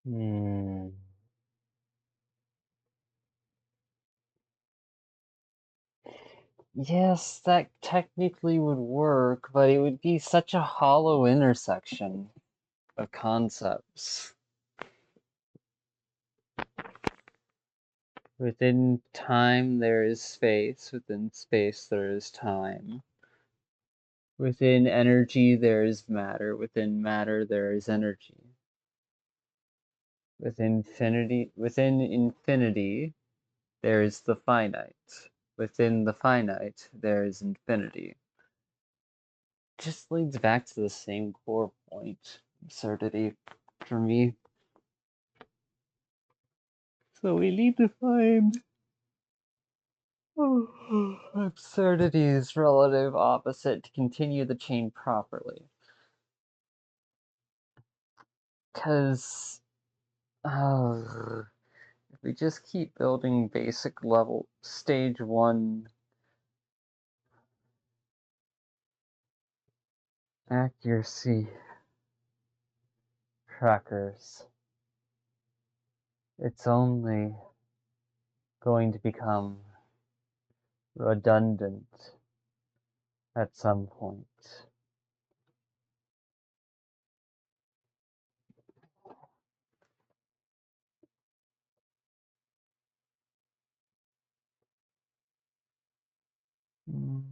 Hmm. Yes, that technically would work, but it would be such a hollow intersection of concepts. Within time, there is space. Within space, there is time. Within energy, there is matter. Within matter, there is energy. Within infinity, there is the finite. Within the finite, there is infinity. Just leads back to the same core point, absurdity, for me. So we need to find absurdity's relative opposite to continue the chain properly. Because if we just keep building basic level, stage 1 accuracy trackers, it's only going to become redundant at some point. Mm.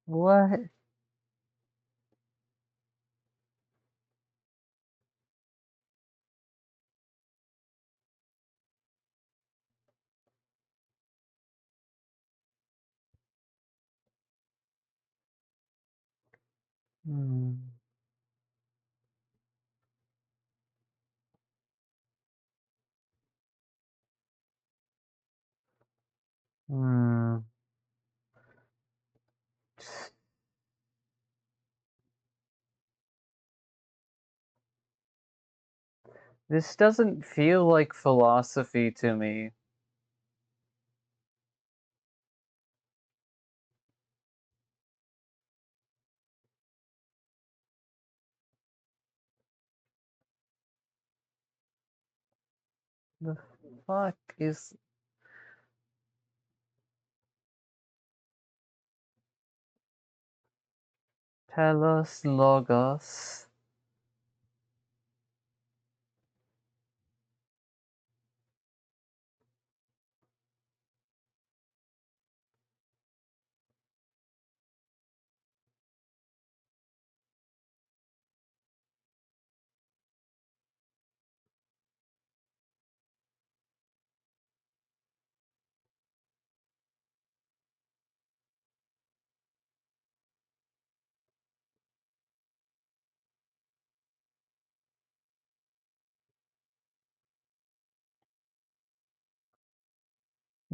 What? Hmm. Hmm. This doesn't feel like philosophy to me. The fuck is telos logos?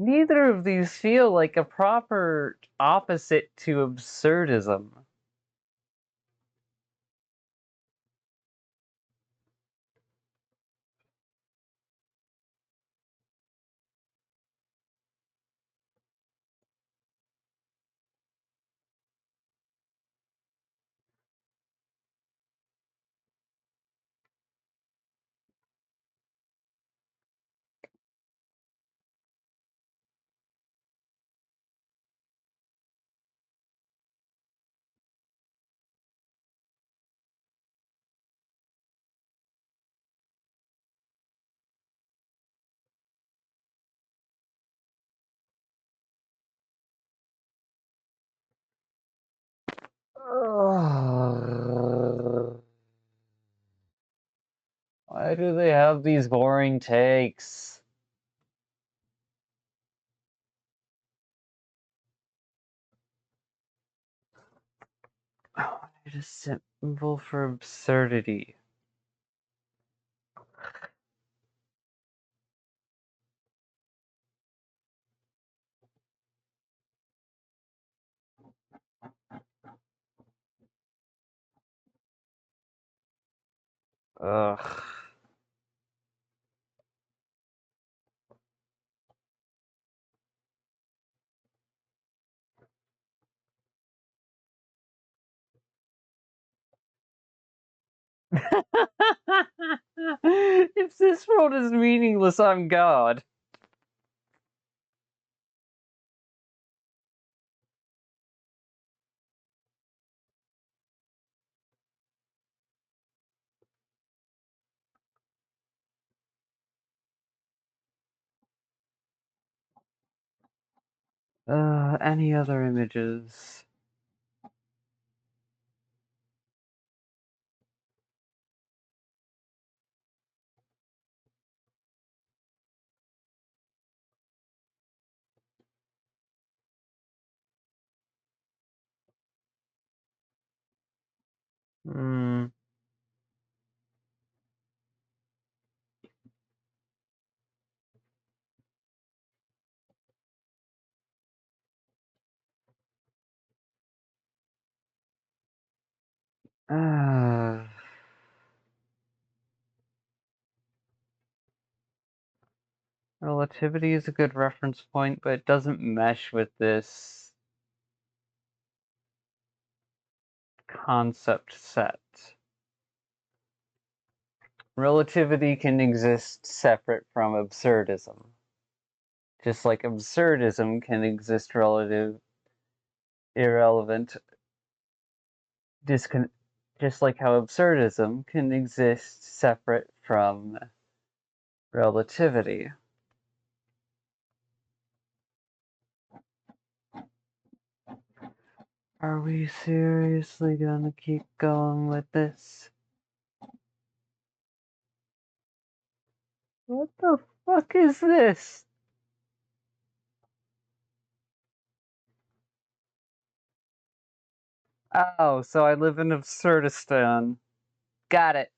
Neither of these feel like a proper opposite to absurdism. Ugh. Why do they have these boring takes? I need a symbol for absurdity. Ugh. If this world is meaningless, I'm God. Any other images? Hmm. Uh, Relativity is a good reference point, but it doesn't mesh with this concept set. Relativity can exist separate from absurdism. Just like absurdism can exist relative, irrelevant, just like how absurdism can exist separate from relativity. Are we seriously gonna keep going with this? What the fuck is this? Oh, so I live in Absurdistan. Got it.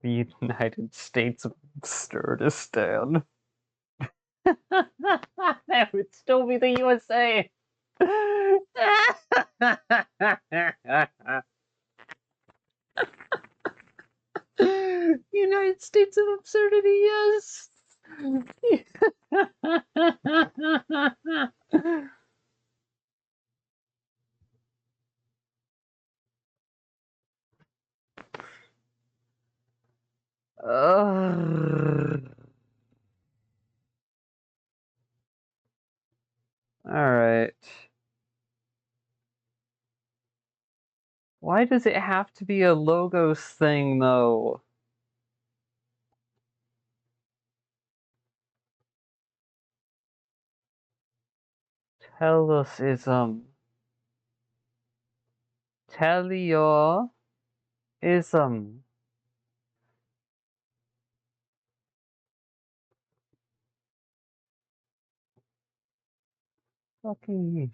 The United States of Absurdistan. That would still be the USA. United States of Absurdity, yes. All right. Why does it have to be a logos thing, though? Telosism. Teleoism. Fucking.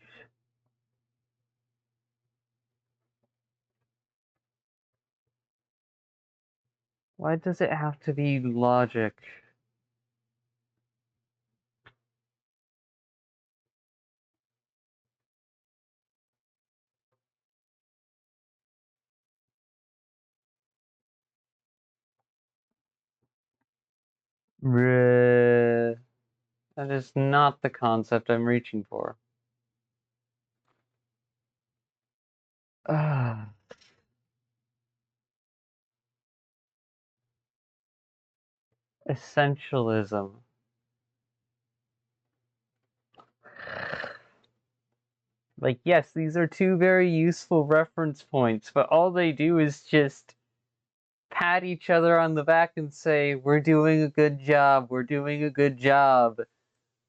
Why does it have to be logic? That is not the concept I'm reaching for. Essentialism. Like, yes, these are two very useful reference points, but all they do is just pat each other on the back and say, we're doing a good job, we're doing a good job.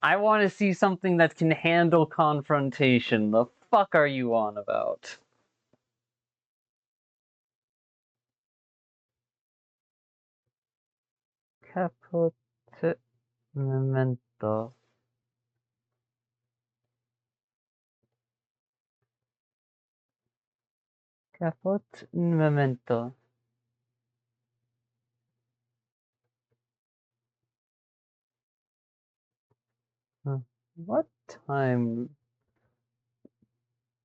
I want to see something that can handle confrontation. The fuck are you on about? Caput memento. Caput memento. What time?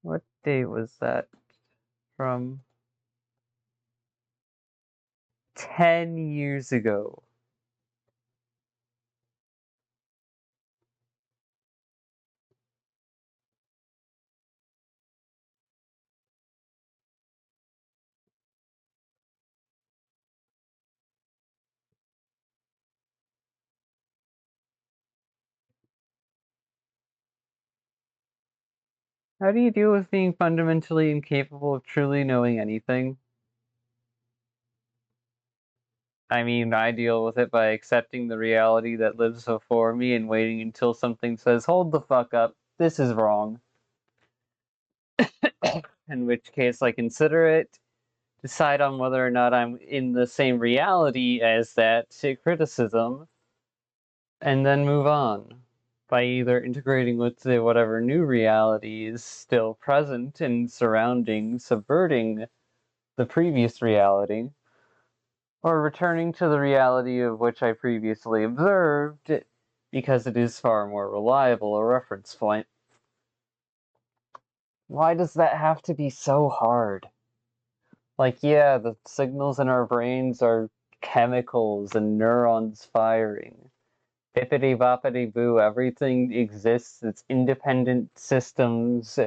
What date was that from? 10 years ago. How do you deal with being fundamentally incapable of truly knowing anything? I mean, I deal with it by accepting the reality that lives before me and waiting until something says, hold the fuck up, this is wrong. In which case I consider it, decide on whether or not I'm in the same reality as that criticism, and then move on by either integrating with whatever new reality is still present and surrounding, subverting the previous reality, or returning to the reality of which I previously observed, because it is far more reliable a reference point. Why does that have to be so hard? Like, yeah, the signals in our brains are chemicals and neurons firing. Bippity boppity boo, everything exists. It's independent systems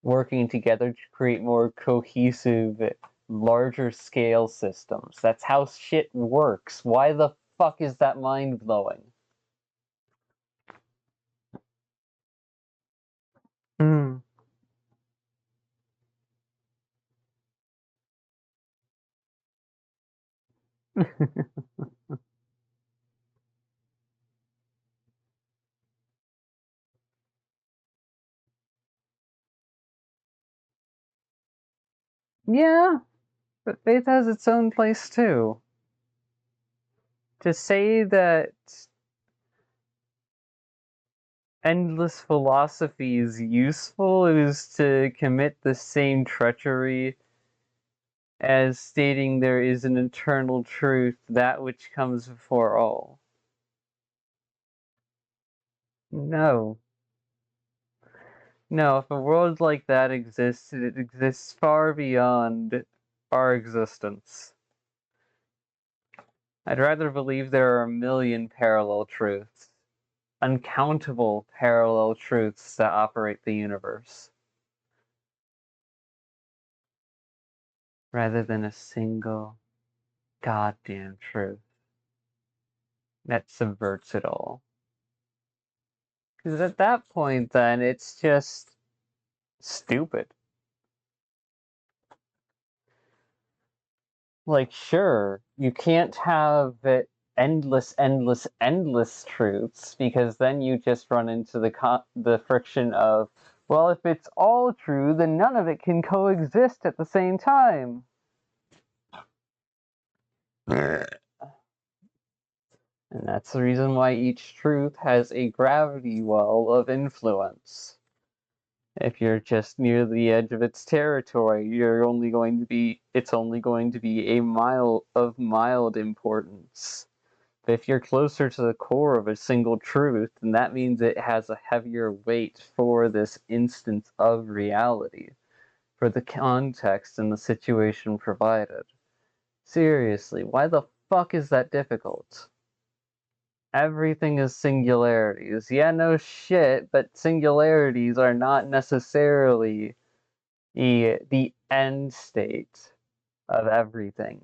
working together to create more cohesive, larger scale systems. That's how shit works. Why the fuck is that mind blowing? Hmm. Yeah, but faith has its own place too. To say that endless philosophy is useful is to commit the same treachery as stating there is an eternal truth, that which comes before all. No. No, if a world like that exists, it exists far beyond our existence. I'd rather believe there are a million parallel truths, uncountable parallel truths that operate the universe, rather than a single goddamn truth that subverts it all. Because at that point, then, it's just stupid. Like, sure, you can't have it endless truths, because then you just run into the friction of, well, if it's all true, then none of it can coexist at the same time. And that's the reason why each truth has a gravity well of influence. If you're just near the edge of its territory, it's only going to be a mile of mild importance. But if you're closer to the core of a single truth, then that means it has a heavier weight for this instance of reality, for the context and the situation provided. Seriously, why the fuck is that difficult? Everything is singularities. Yeah, no shit, but singularities are not necessarily the end state of everything.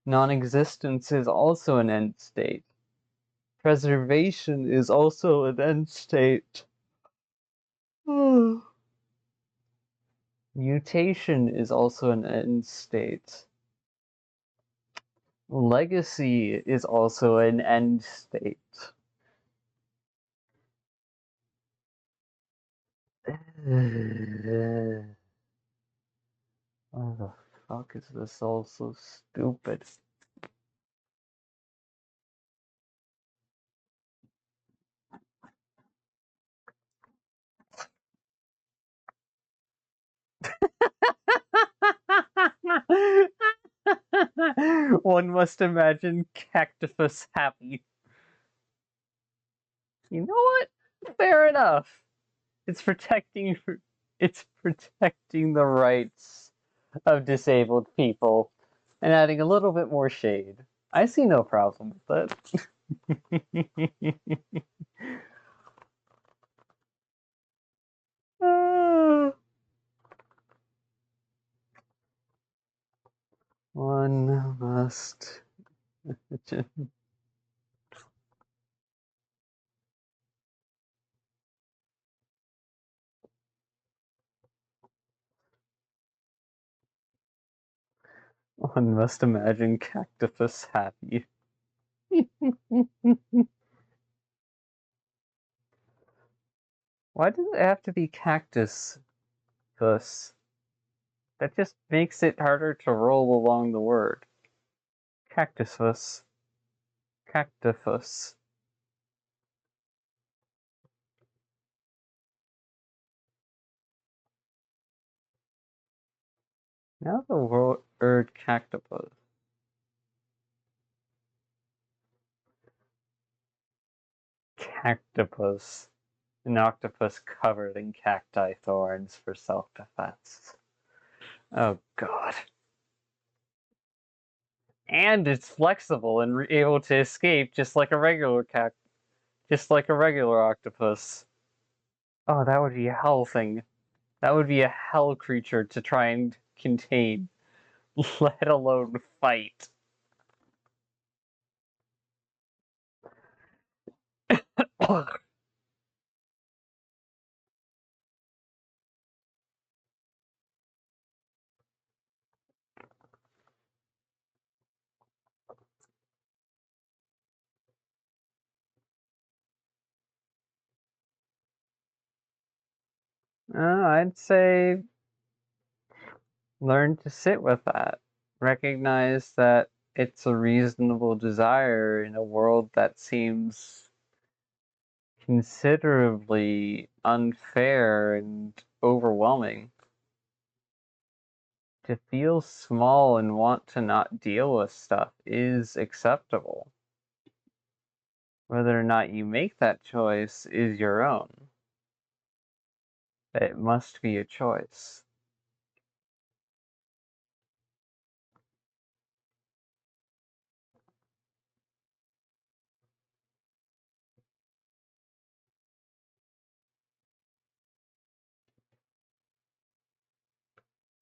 Non-existence is also an end state. Preservation is also an end state. Mutation is also an end state. Legacy is also an end state. Why the fuck is this all so stupid? One must imagine Cactus happy. You know what? Fair enough. It's protecting it's protecting the rights of disabled people. and adding a little bit more shade. I see no problem with it. One must. One must imagine Cactus happy. Why does it have to be cactus fuss? That just makes it harder to roll along the word. Cactus fuss. Cactifus. Now the word cactopus. Cactopus. An octopus covered in cacti thorns for self-defense. Oh god. And it's flexible and able to escape just like a regular just like a regular octopus. Oh, that would be a hell thing. That would be a hell creature to try and contain, let alone fight. I'd say learn to sit with that. Recognize that it's a reasonable desire in a world that seems considerably unfair and overwhelming. To feel small and want to not deal with stuff is acceptable. Whether or not you make that choice is your own. It must be a choice.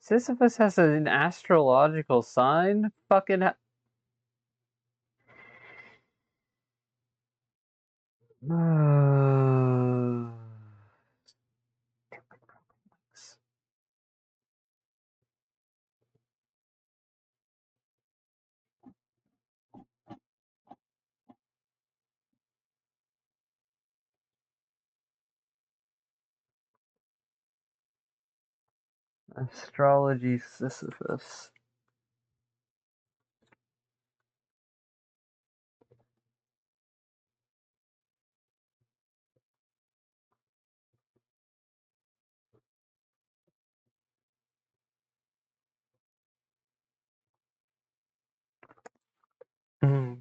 Sisyphus has an astrological sign? Fucking. Astrology Sisyphus. Hmm.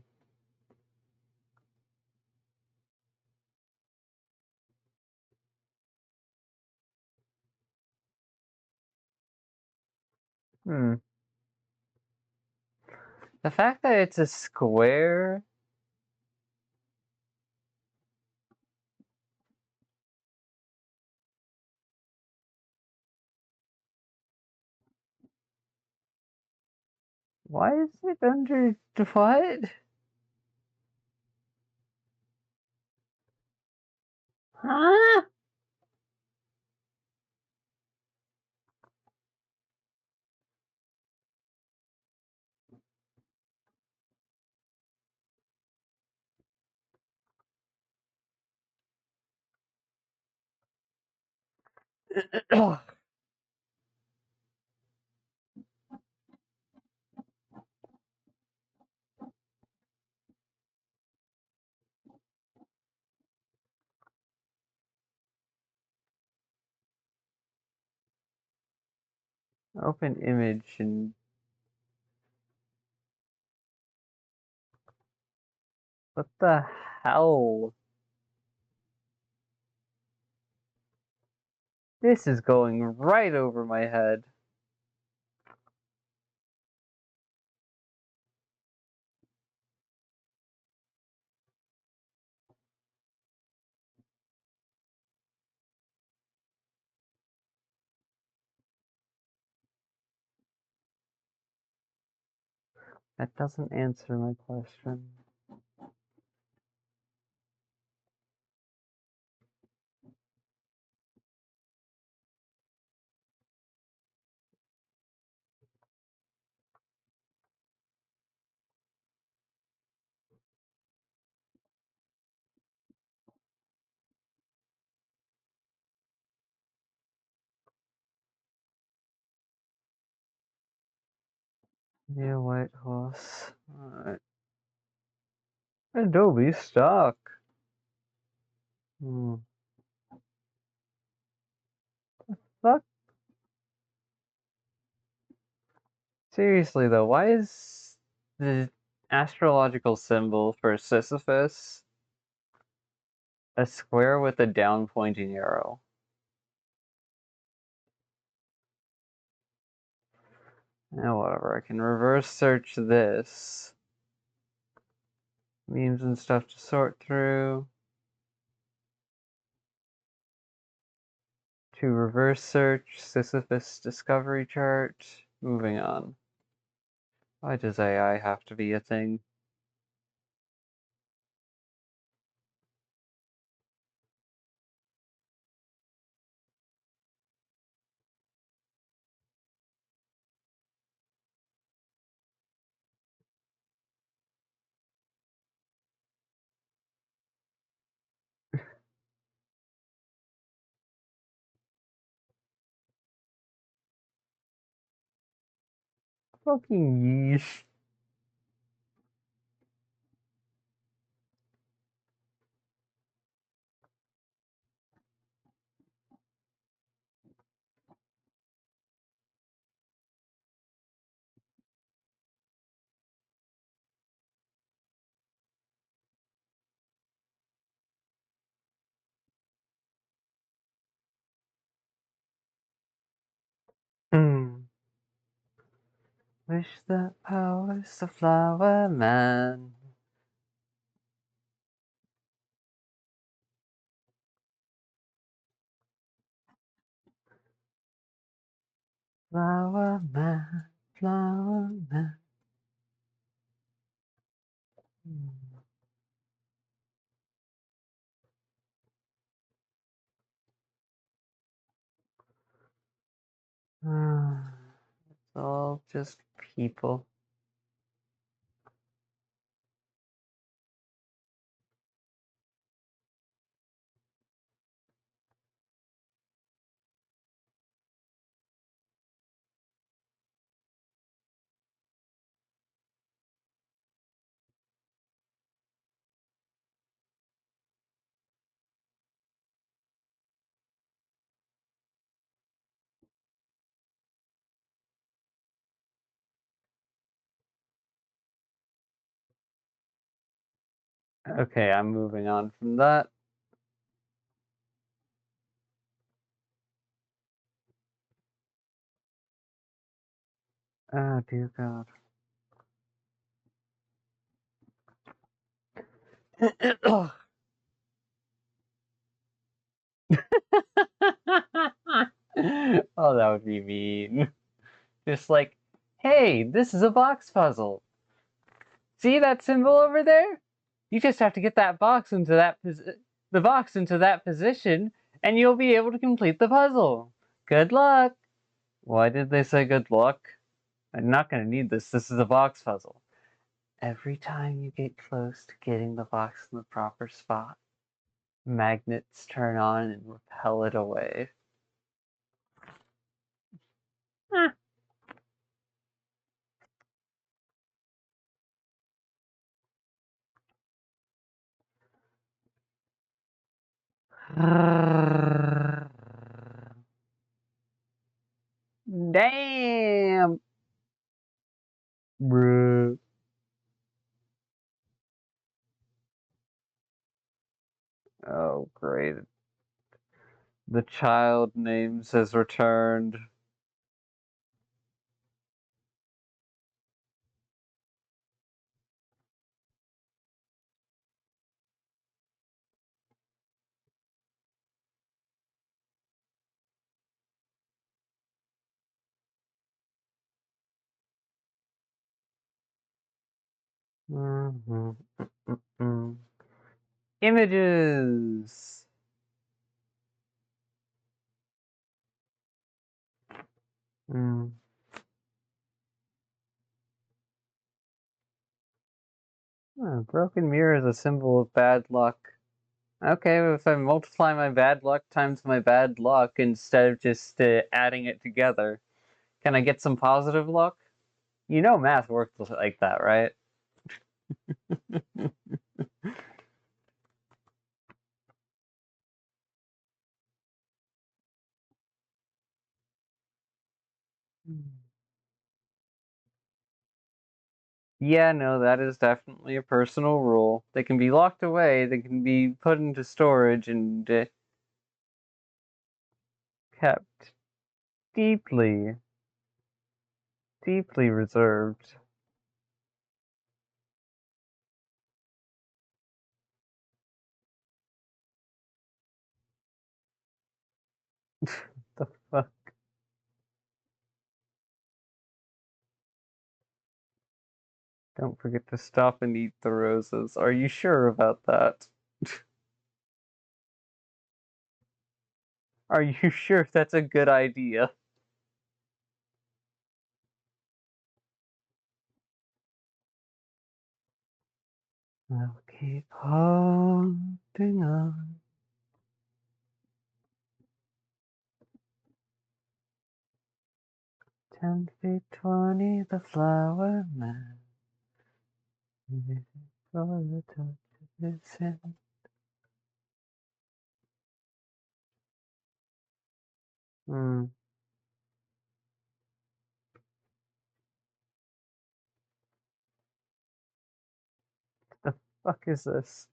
Hmm. The fact that it's a square. Why is it under what? Huh? Open image and what the hell? This is going right over my head. That doesn't answer my question. Yeah, white horse. Alright. Adobe stock. Hmm. Fuck. Seriously though, why is the astrological symbol for Sisyphus a square with a down pointing arrow? Now whatever, I can reverse search this. Memes and stuff to sort through. To reverse search Sisyphus discovery chart. Moving on. Why does AI have to be a thing? Fucking yeesh. Hmm. Wish that I was the flower man. Flower man, flower man. It's all just people. Okay, I'm moving on from that. Oh dear God. Oh, that would be mean. Just like, hey, this is a box puzzle. See that symbol over there? You just have to get that box into the box into that position, and you'll be able to complete the puzzle. Good luck. Why did they say good luck? I'm not gonna need this. This is a box puzzle. Every time you get close to getting the box in the proper spot, magnets turn on and repel it away. Damn! Bruh. Oh, great. The child names has returned. Mhm. Mm. Images. Mm. Broken mirror is a symbol of bad luck. Okay, if I multiply my bad luck times my bad luck instead of just adding it together, can I get some positive luck? You know math works like that, right? Yeah, no, that is definitely a personal rule. They can be locked away, they can be put into storage and kept deeply, deeply reserved. The fuck? Don't forget to stop and eat the roses. Are you sure about that? Are you sure that's a good idea? I'll keep holding on. 10 feet 20, the flower man. For the touch of his hand. Hmm. The fuck is this?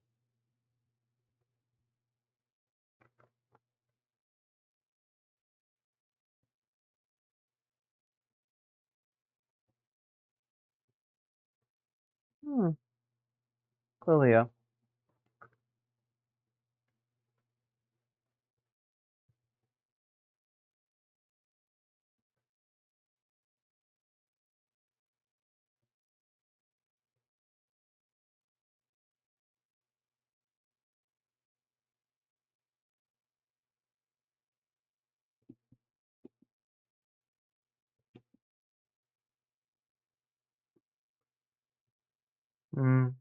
Hmm. Coolio. Hmm.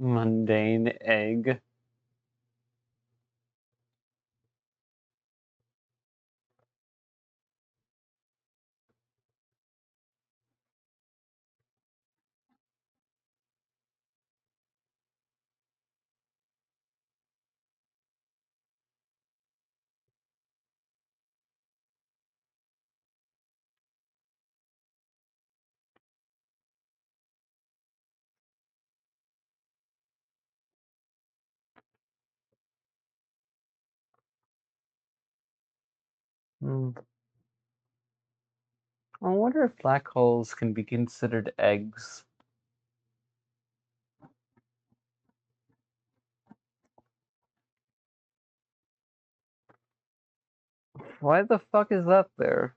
Mundane egg. Hmm. I wonder if black holes can be considered eggs. Why the fuck is that there?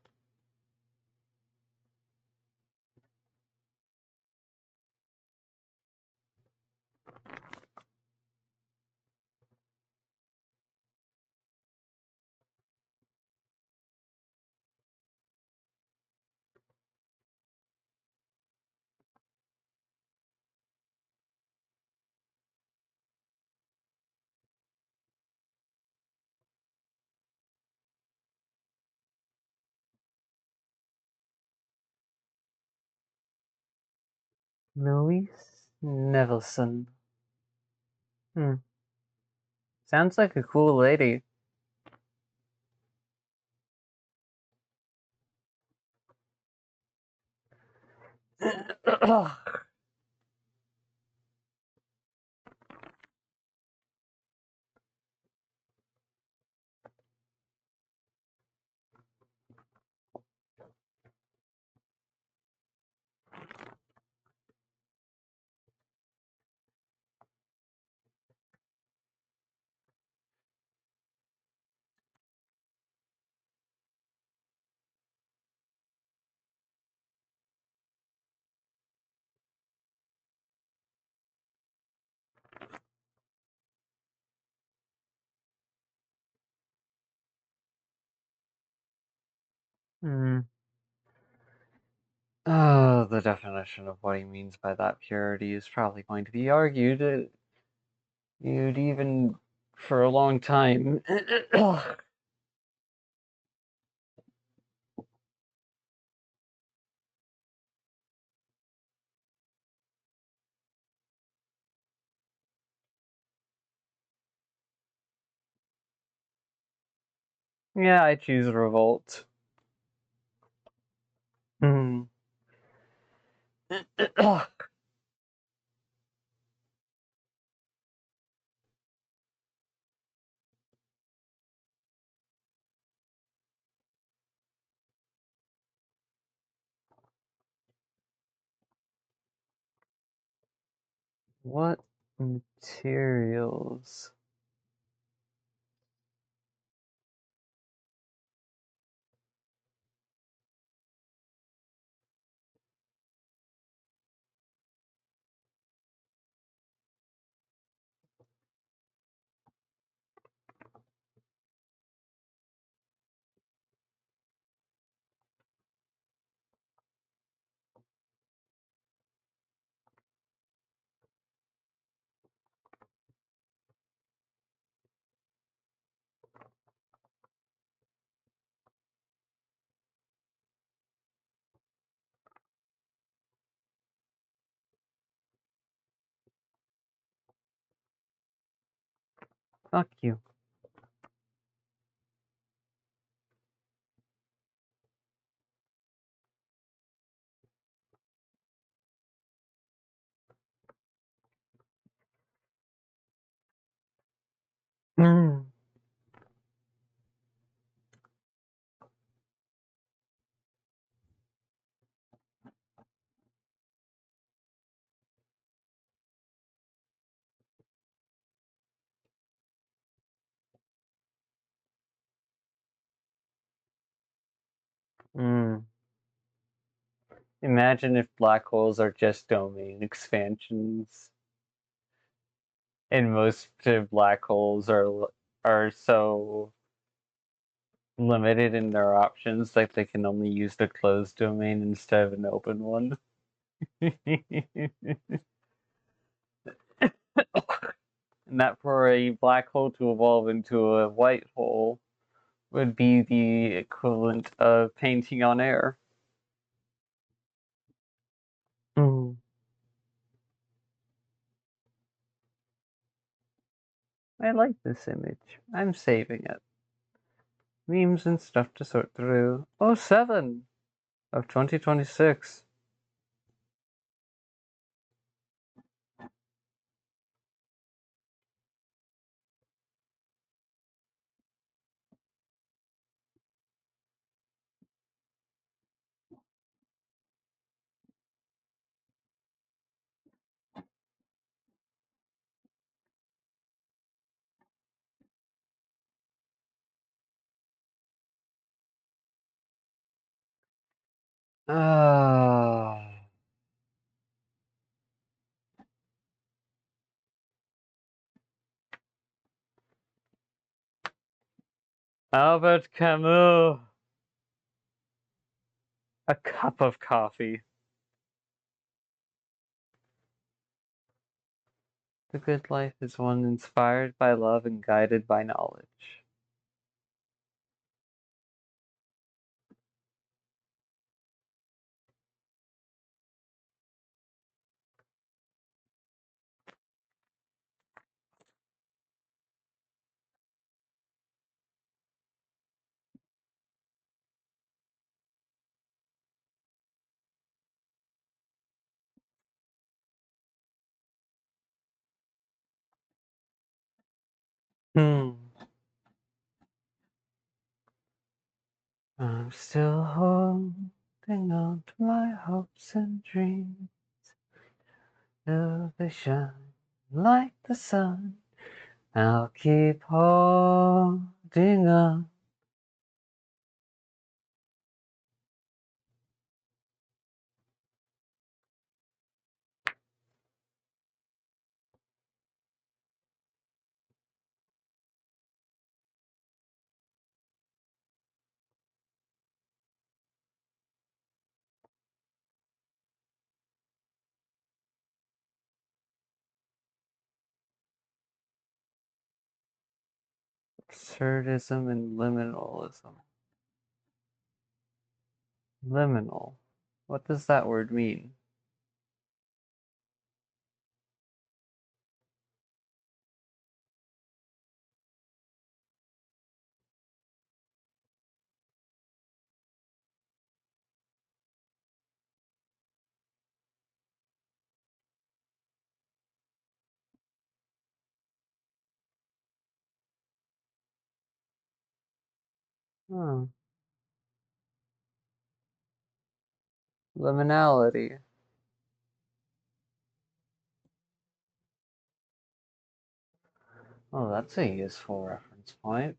Louise Nevelson. Hmm. Sounds like a cool lady. Hmm. Oh, the definition of what he means by that purity is probably going to be argued even for a long time. Yeah, I choose revolt. Hmm. What materials? Fuck you. Hmm. Hmm. Imagine if black holes are just domain expansions, and most black holes are so limited in their options that they can only use the closed domain instead of an open one. And that for a black hole to evolve into a white hole would be the equivalent of painting on air. Mm. I like this image. I'm saving it. Memes and stuff to sort through. Oh, 7 of 2026. Ah. Albert Camus. A cup of coffee. The good life is one inspired by love and guided by knowledge. Hmm. I'm still holding on to my hopes and dreams. Till they shine like the sun. I'll keep holding on. Absurdism and liminalism. Liminal. What does that word mean? Hmm. Liminality. Oh, that's a useful reference point.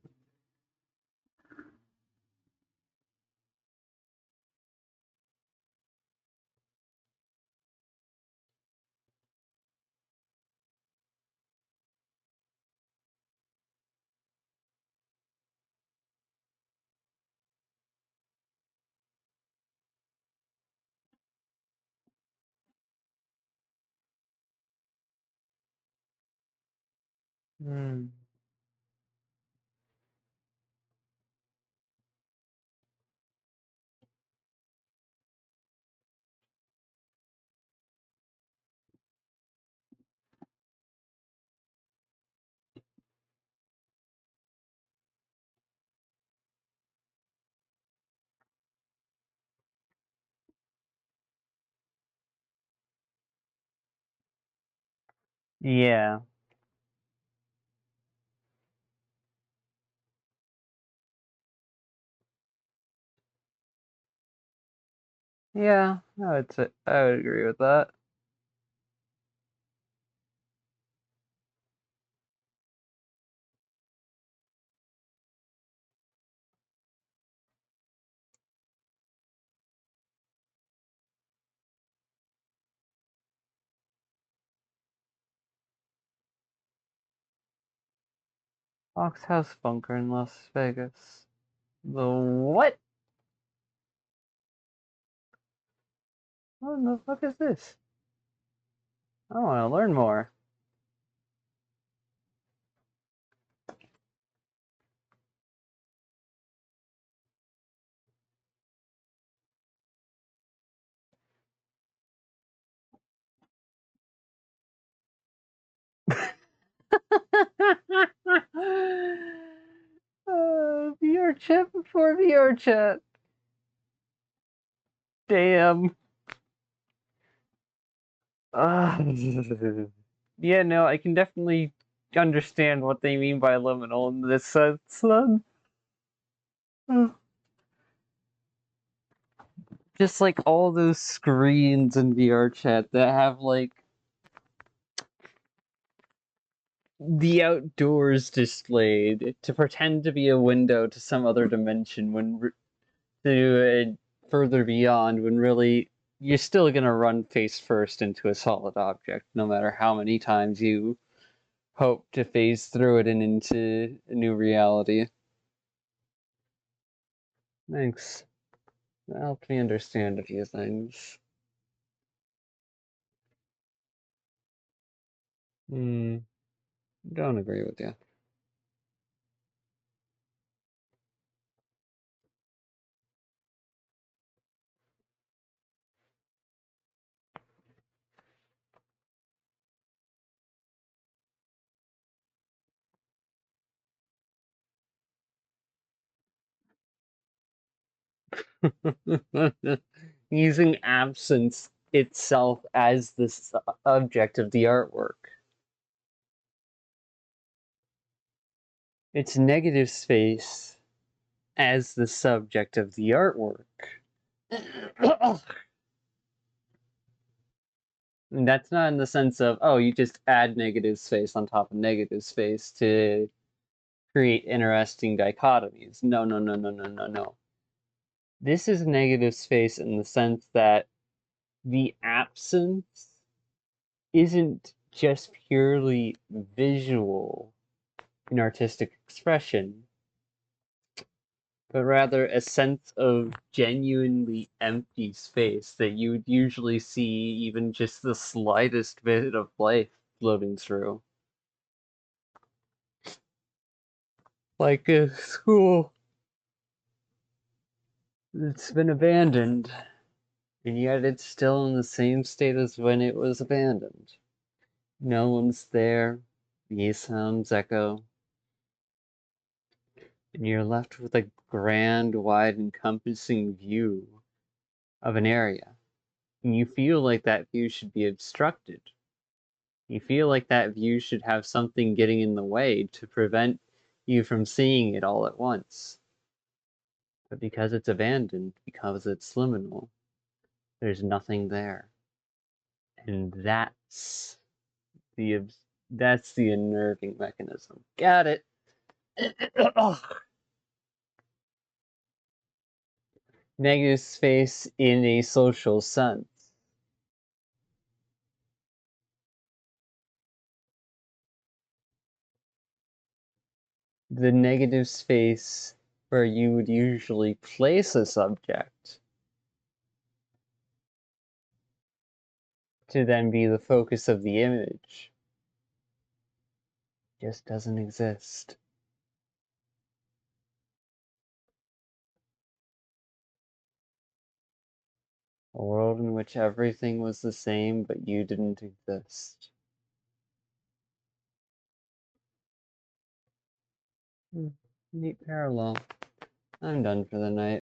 Hmm. Yeah. Yeah, I would agree with that. Fox House Bunker in Las Vegas. The what? What the fuck is this? I want to learn more. VR chat before VR chat. Damn. Uh, yeah, no, I can definitely understand what they mean by liminal in this sense. Just like all those screens in VR chat that have like the outdoors displayed to pretend to be a window to some other dimension to further beyond when really you're still gonna run face first into a solid object no matter how many times you hope to phase through it and into a new reality. Thanks. That helped me understand a few things. Hmm, don't agree with you. Using absence itself as the subject of the artwork. It's negative space as the subject of the artwork. And that's not in the sense of, oh, you just add negative space on top of negative space to create interesting dichotomies. No, no, no, no, no, no, no. This is negative space in the sense that the absence isn't just purely visual in artistic expression, but rather a sense of genuinely empty space that you would usually see even just the slightest bit of life floating through. Like a school that's been abandoned, and yet it's still in the same state as when it was abandoned. No one's there, the sounds echo, and you're left with a grand, wide, encompassing view of an area. And you feel like that view should be obstructed. You feel like that view should have something getting in the way to prevent you from seeing it all at once. But because it's abandoned, because it's liminal, there's nothing there. And the that's the unnerving mechanism. Got it. Negative space in a social sense. The negative space where you would usually place a subject to then be the focus of the image just doesn't exist. A world in which everything was the same but you didn't exist. Neat parallel. I'm done for the night.